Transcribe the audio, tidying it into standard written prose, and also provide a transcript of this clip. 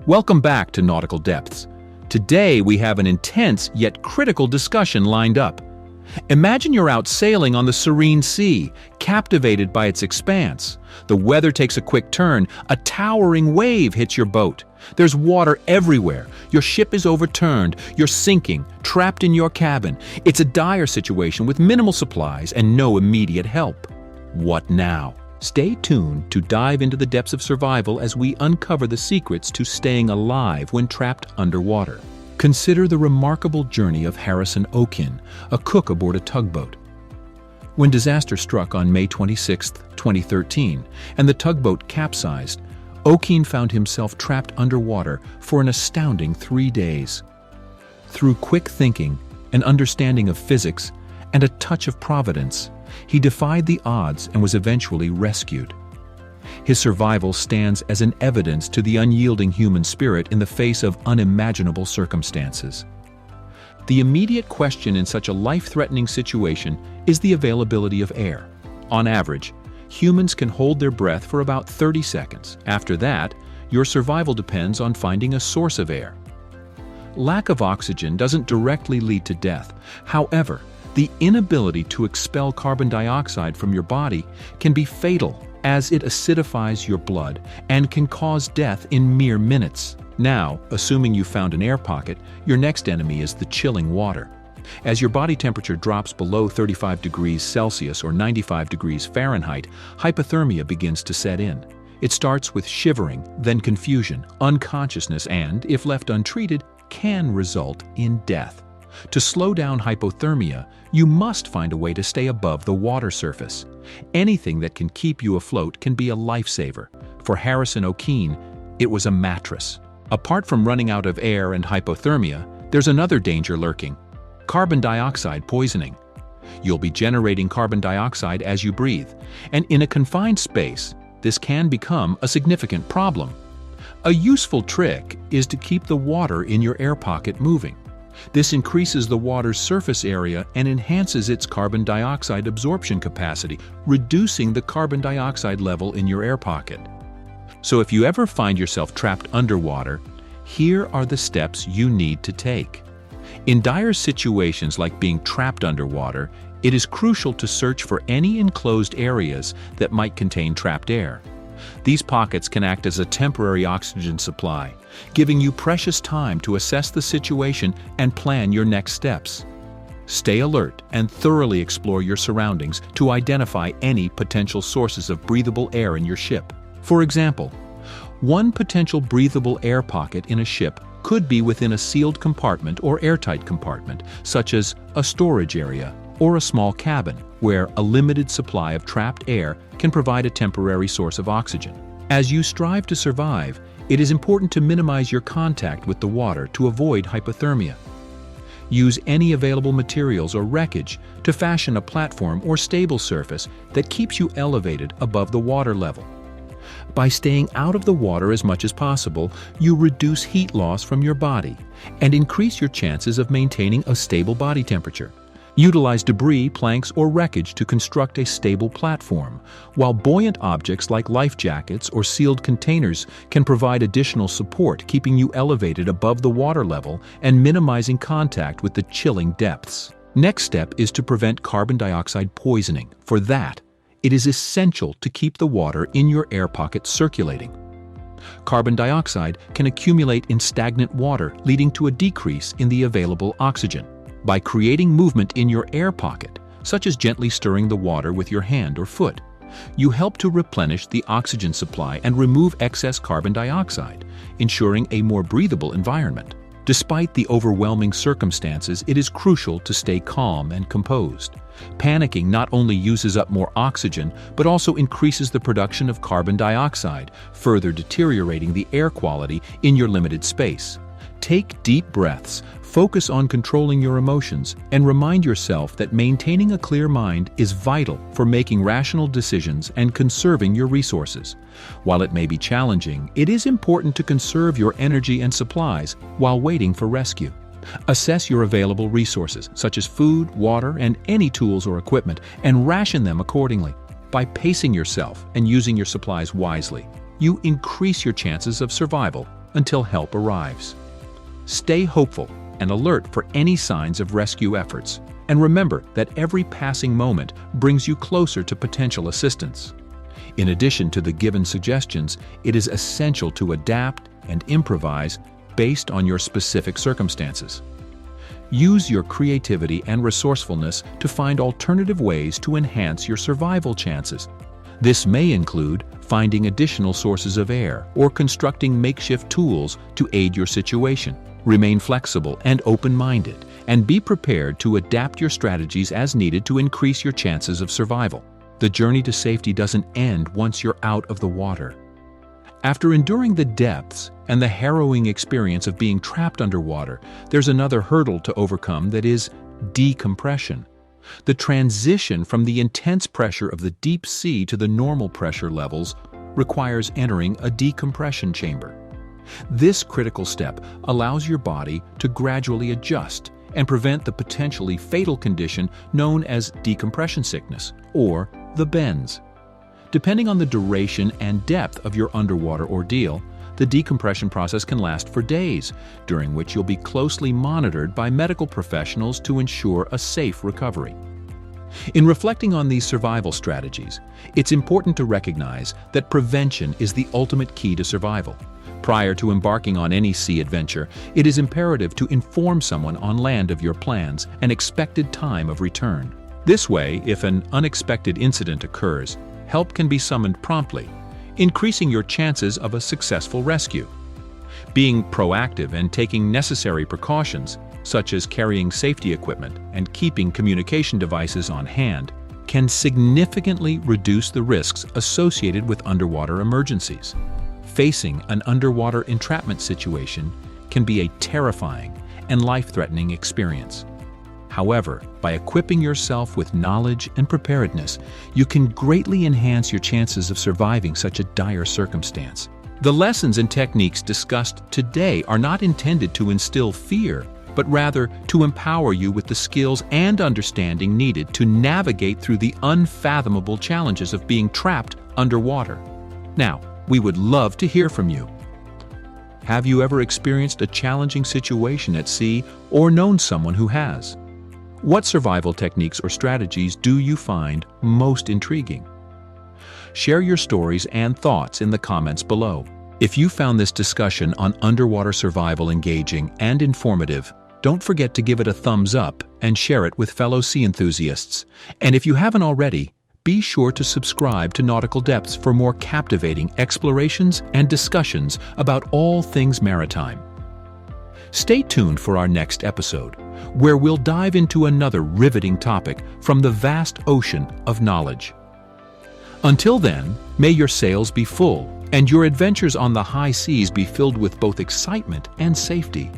Welcome back to Nautical Depths. Today we have an intense yet critical discussion lined up. Imagine you're out sailing on the serene sea, captivated by its expanse. The weather takes a quick turn, a towering wave hits your boat. There's water everywhere. Your ship is overturned, you're sinking, trapped in your cabin. It's a dire situation with minimal supplies and no immediate help. What now? Stay tuned to dive into the depths of survival as we uncover the secrets to staying alive when trapped underwater. Consider the remarkable journey of Harrison Okin, a cook aboard a tugboat. When disaster struck on May 26, 2013, and the tugboat capsized, Okin found himself trapped underwater for an astounding 3 days. Through quick thinking, an understanding of physics, and a touch of providence, he defied the odds and was eventually rescued. His survival stands as an evidence to the unyielding human spirit in the face of unimaginable circumstances. The immediate question in such a life-threatening situation is the availability of air. On average, humans can hold their breath for about 30 seconds. After that, your survival depends on finding a source of air. Lack of oxygen doesn't directly lead to death. However, the inability to expel carbon dioxide from your body can be fatal, as it acidifies your blood and can cause death in mere minutes. Now, assuming you found an air pocket, your next enemy is the chilling water. As your body temperature drops below 35 degrees Celsius or 95 degrees Fahrenheit, hypothermia begins to set in. It starts with shivering, then confusion, unconsciousness, and, if left untreated, can result in death. To slow down hypothermia, you must find a way to stay above the water surface. Anything that can keep you afloat can be a lifesaver. For Harrison Okin, it was a mattress. Apart from running out of air and hypothermia, there's another danger lurking: carbon dioxide poisoning. You'll be generating carbon dioxide as you breathe, and in a confined space, this can become a significant problem. A useful trick is to keep the water in your air pocket moving. This increases the water's surface area and enhances its carbon dioxide absorption capacity, reducing the carbon dioxide level in your air pocket. So if you ever find yourself trapped underwater, here are the steps you need to take. In dire situations like being trapped underwater, it is crucial to search for any enclosed areas that might contain trapped air. These pockets can act as a temporary oxygen supply, giving you precious time to assess the situation and plan your next steps. Stay alert and thoroughly explore your surroundings to identify any potential sources of breathable air in your ship. For example, one potential breathable air pocket in a ship could be within a sealed compartment or airtight compartment, such as a storage area or a small cabin, where a limited supply of trapped air can provide a temporary source of oxygen. As you strive to survive, it is important to minimize your contact with the water to avoid hypothermia. Use any available materials or wreckage to fashion a platform or stable surface that keeps you elevated above the water level. By staying out of the water as much as possible, you reduce heat loss from your body and increase your chances of maintaining a stable body temperature. Utilize debris, planks, or wreckage to construct a stable platform, while buoyant objects like life jackets or sealed containers can provide additional support, keeping you elevated above the water level and minimizing contact with the chilling depths. Next step is to prevent carbon dioxide poisoning. For that, it is essential to keep the water in your air pocket circulating. Carbon dioxide can accumulate in stagnant water, leading to a decrease in the available oxygen. By creating movement in your air pocket, such as gently stirring the water with your hand or foot, you help to replenish the oxygen supply and remove excess carbon dioxide, ensuring a more breathable environment. Despite the overwhelming circumstances, it is crucial to stay calm and composed. Panicking not only uses up more oxygen, but also increases the production of carbon dioxide, further deteriorating the air quality in your limited space. Take deep breaths, focus on controlling your emotions, and remind yourself that maintaining a clear mind is vital for making rational decisions and conserving your resources. While it may be challenging, it is important to conserve your energy and supplies while waiting for rescue. Assess your available resources, such as food, water, and any tools or equipment, and ration them accordingly. By pacing yourself and using your supplies wisely, you increase your chances of survival until help arrives. Stay hopeful and alert for any signs of rescue efforts, and remember that every passing moment brings you closer to potential assistance. In addition to the given suggestions, it is essential to adapt and improvise based on your specific circumstances. Use your creativity and resourcefulness to find alternative ways to enhance your survival chances. This may include finding additional sources of air or constructing makeshift tools to aid your situation. Remain flexible and open-minded, and be prepared to adapt your strategies as needed to increase your chances of survival. The journey to safety doesn't end once you're out of the water. After enduring the depths and the harrowing experience of being trapped underwater, there's another hurdle to overcome, that is decompression. The transition from the intense pressure of the deep sea to the normal pressure levels requires entering a decompression chamber. This critical step allows your body to gradually adjust and prevent the potentially fatal condition known as decompression sickness, or the bends. Depending on the duration and depth of your underwater ordeal, the decompression process can last for days, during which you'll be closely monitored by medical professionals to ensure a safe recovery. In reflecting on these survival strategies, it's important to recognize that prevention is the ultimate key to survival. Prior to embarking on any sea adventure, it is imperative to inform someone on land of your plans and expected time of return. This way, if an unexpected incident occurs, help can be summoned promptly, increasing your chances of a successful rescue. Being proactive and taking necessary precautions, such as carrying safety equipment and keeping communication devices on hand, can significantly reduce the risks associated with underwater emergencies. Facing an underwater entrapment situation can be a terrifying and life-threatening experience. However, by equipping yourself with knowledge and preparedness, you can greatly enhance your chances of surviving such a dire circumstance. The lessons and techniques discussed today are not intended to instill fear, but rather to empower you with the skills and understanding needed to navigate through the unfathomable challenges of being trapped underwater. Now, we would love to hear from you. Have you ever experienced a challenging situation at sea or known someone who has? What survival techniques or strategies do you find most intriguing? Share your stories and thoughts in the comments below. If you found this discussion on underwater survival engaging and informative, don't forget to give it a thumbs up and share it with fellow sea enthusiasts. And if you haven't already, be sure to subscribe to Nautical Depths for more captivating explorations and discussions about all things maritime. Stay tuned for our next episode, where we'll dive into another riveting topic from the vast ocean of knowledge. Until then, may your sails be full and your adventures on the high seas be filled with both excitement and safety.